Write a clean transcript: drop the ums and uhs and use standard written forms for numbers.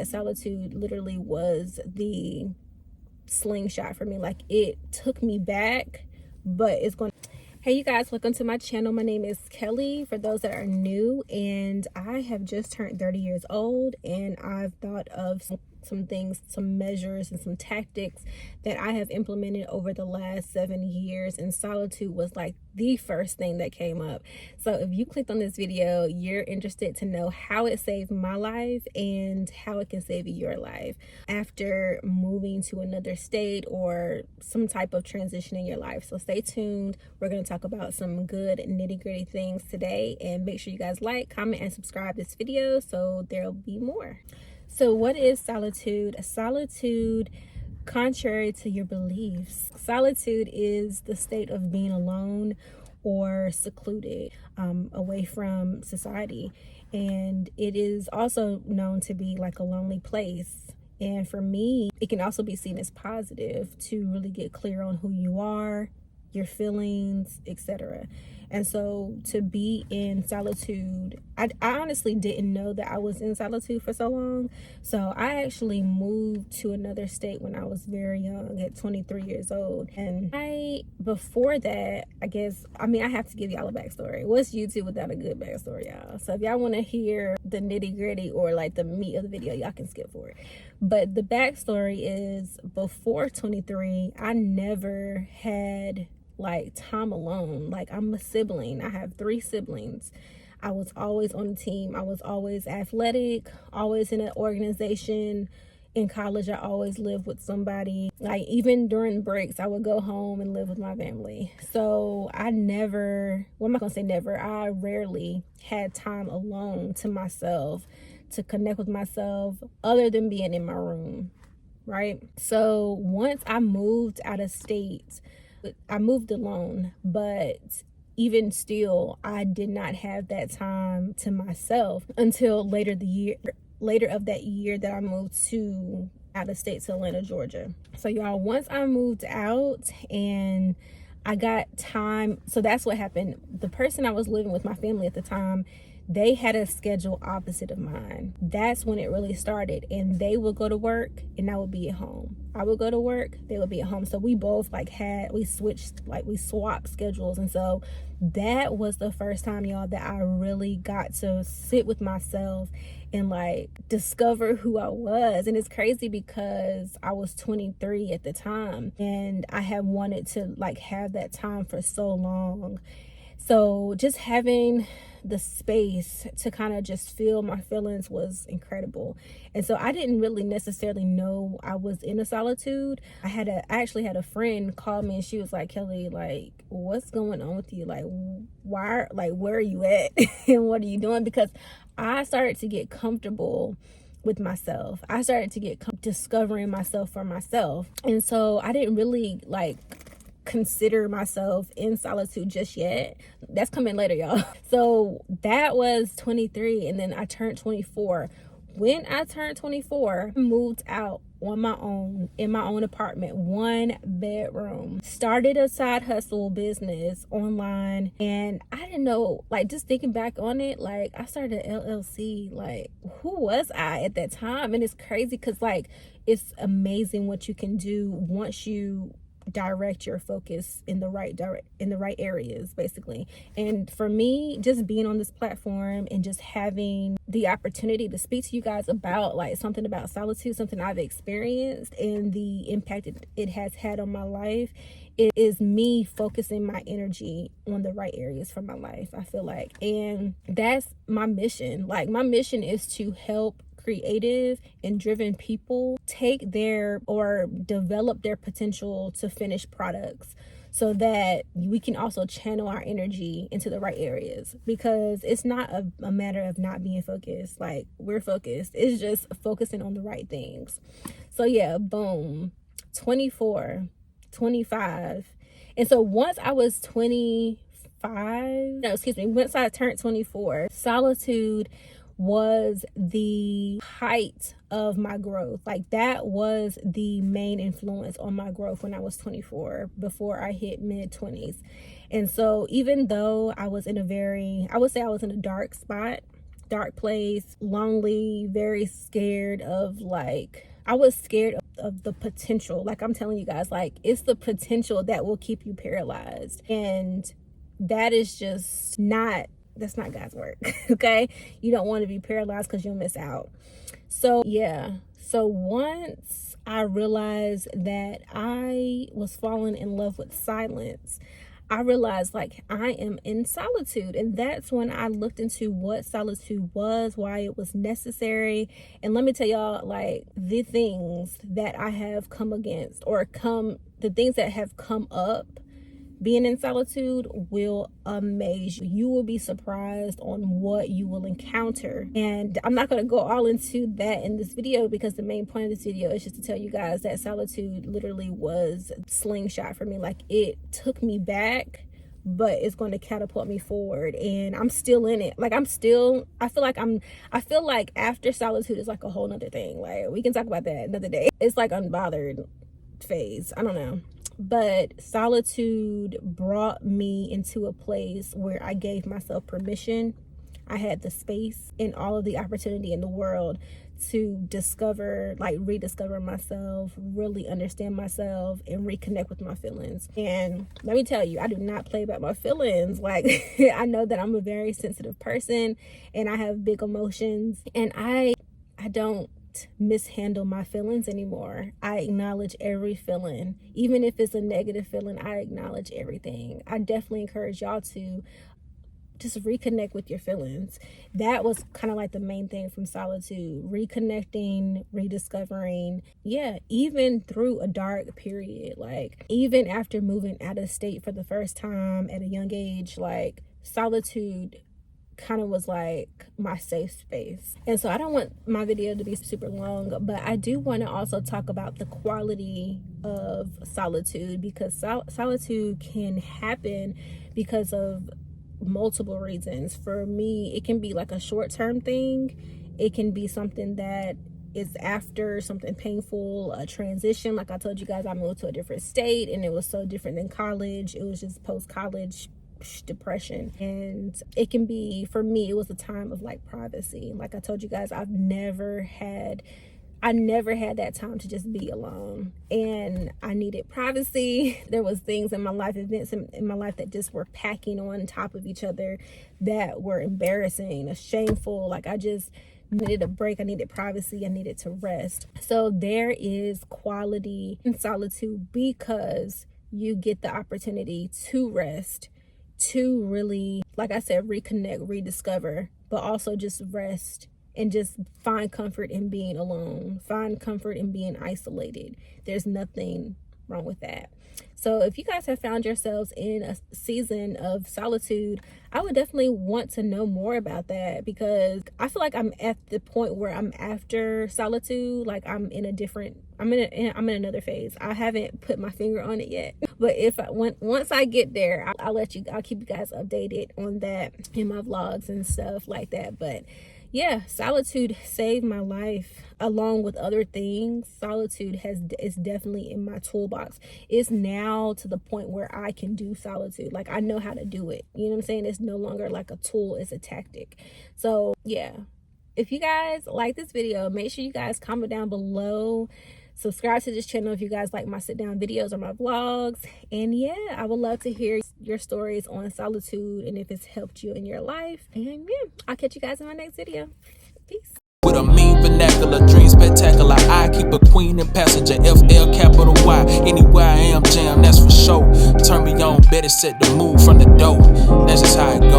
Solitude literally was the slingshot for me. Like, it took me back, but it's going. Hey you guys, welcome to my channel. My name is Kelly, for those that are new, and I have just turned 30 years old, and I've thought of some things, some measures and some tactics that I have implemented over the last 7 years, and solitude was like the first thing that came up. So if you clicked on this video, you're interested to know how it saved my life and how it can save your life after moving to another state or some type of transition in your life. So stay tuned. We're going to talk about some good nitty-gritty things today, and make sure you guys like, comment, and subscribe this video so there'll be more. So what is solitude? Solitude, contrary to your beliefs, solitude is the state of being alone or secluded, away from society. And it is also known to be like a lonely place. And for me, it can also be seen as positive to really get clear on who you are, your feelings, etc. And so to be in solitude, I honestly didn't know that I was in solitude for so long. So I actually moved to another state when I was very young, at 23 years old. And before that, I have to give y'all a backstory. What's YouTube without a good backstory, y'all? So if y'all want to hear the nitty gritty or like the meat of the video, y'all can skip forward. But the backstory is, before 23, I never had like time alone. Like, I'm a sibling. I have 3 siblings. I was always on the team. I was always athletic, always in an organization. In college, I always lived with somebody. Like, even during breaks, I would go home and live with my family. So I never, well, I'm not gonna say never, I rarely had time alone to myself, to connect with myself, other than being in my room, right? So once I moved out of state, I moved alone, but even still, I did not have that time to myself until later of that year that I moved out of state to Atlanta, Georgia. So y'all, once I moved out and I got time, so that's what happened. The person I was living with, my family at the time, they had a schedule opposite of mine. That's when it really started. And they would go to work and I would be at home. I would go to work, they would be at home. So we both we swapped schedules. And so that was the first time, y'all, that I really got to sit with myself and like discover who I was. And it's crazy because I was 23 at the time, and I had wanted to like have that time for so long. So just having the space to kind of just feel my feelings was incredible. And so I didn't really necessarily know I was in a solitude. I actually had a friend call me, and she was like, Kelly, like, what's going on with you? Like, where are you at? And what are you doing? Because I started to get comfortable with myself. I started to get discovering myself for myself. And so I didn't really consider myself in solitude just yet. That's coming later, y'all. So that was 23, and then I turned 24. When I turned 24, I moved out on my own, in my own apartment, 1 bedroom, started a side hustle business online. And I didn't know, like, just thinking back on it, like, I started an LLC. Like, who was I at that time? And it's crazy because like, it's amazing what you can do once you direct your focus in the right areas, basically. And for me, just being on this platform and just having the opportunity to speak to you guys about like something about solitude, something I've experienced, and the impact it has had on my life, it is me focusing my energy on the right areas for my life, I feel like. And that's my mission. Like, my mission is to help creative and driven people develop their potential to finish products, so that we can also channel our energy into the right areas. Because it's not a matter of not being focused. Like, we're focused, it's just focusing on the right things. So yeah, boom, 24, 25. And so once I was once I turned 24, solitude was the height of my growth. Like, that was the main influence on my growth when I was 24, before I hit mid-20s. And so even though I was in I would say I was in a dark spot dark place, lonely, very scared of, like, I was scared of the potential. Like, I'm telling you guys, like, it's the potential that will keep you paralyzed. And that is just not, that's not God's work. Okay, you don't want to be paralyzed because you'll miss out. So yeah, so once I realized that I was falling in love with silence, I realized, like, I am in solitude. And that's when I looked into what solitude was, why it was necessary. And let me tell y'all, like, the things that I have come against, or the things that have come up being in solitude will amaze you. You will be surprised on what you will encounter. And I'm not going to go all into that in this video, because the main point of this video is just to tell you guys that solitude literally was a slingshot for me. Like, it took me back, but it's going to catapult me forward. And I'm still in it. Like, I feel like after solitude is like a whole nother thing. Like, we can talk about that another day. It's like unbothered phase. I don't know. But solitude brought me into a place where I gave myself permission. I had the space and all of the opportunity in the world to discover, like, rediscover myself, really understand myself, and reconnect with my feelings. And let me tell you, I do not play about my feelings. Like, I know that I'm a very sensitive person and I have big emotions, and I don't mishandle my feelings anymore. I acknowledge every feeling. Even if it's a negative feeling, I acknowledge everything. I definitely encourage y'all to just reconnect with your feelings. That was kind of like the main thing from solitude: reconnecting, rediscovering. Yeah, even through a dark period, like, even after moving out of state for the first time at a young age, like, solitude kind of was like my safe space. And so I don't want my video to be super long, but I do want to also talk about the quality of solitude, because solitude can happen because of multiple reasons. For me, it can be like a short-term thing. It can be something that is after something painful, a transition. Like I told you guys, I moved to a different state and it was so different than college. It was just post-college depression. And it can be, for me, it was a time of, like, privacy. Like I told you guys, I never had that time to just be alone, and I needed privacy. There was things in my life, events in my life, that just were packing on top of each other that were embarrassing, shameful. Like, I just needed a break. I needed privacy. I needed to rest. So there is quality in solitude, because you get the opportunity to rest, to really, like I said, reconnect, rediscover, but also just rest and just find comfort in being alone, find comfort in being isolated. There's nothing wrong with that. So if you guys have found yourselves in a season of solitude, I would definitely want to know more about that, because I feel like I'm at the point where I'm after solitude. Like, I'm in another phase. I haven't put my finger on it yet, but once I get there, I'll keep you guys updated on that in my vlogs and stuff like that. But yeah, solitude saved my life, along with other things. Solitude is definitely in my toolbox. It's now to the point where I can do solitude. Like, I know how to do it. You know what I'm saying? It's no longer like a tool, it's a tactic. So yeah, if you guys like this video, make sure you guys comment down below. Subscribe to this channel if you guys like my sit down videos or my vlogs. And yeah, I would love to hear your stories on solitude and if it's helped you in your life. And yeah, I'll catch you guys in my next video. Peace. With a mean vernacular, dream spectacular. I keep a queen and passenger, FL capital Y. Anywhere I am, jam, that's for sure. Turn me on, better set the mood from the door. That's just how it goes.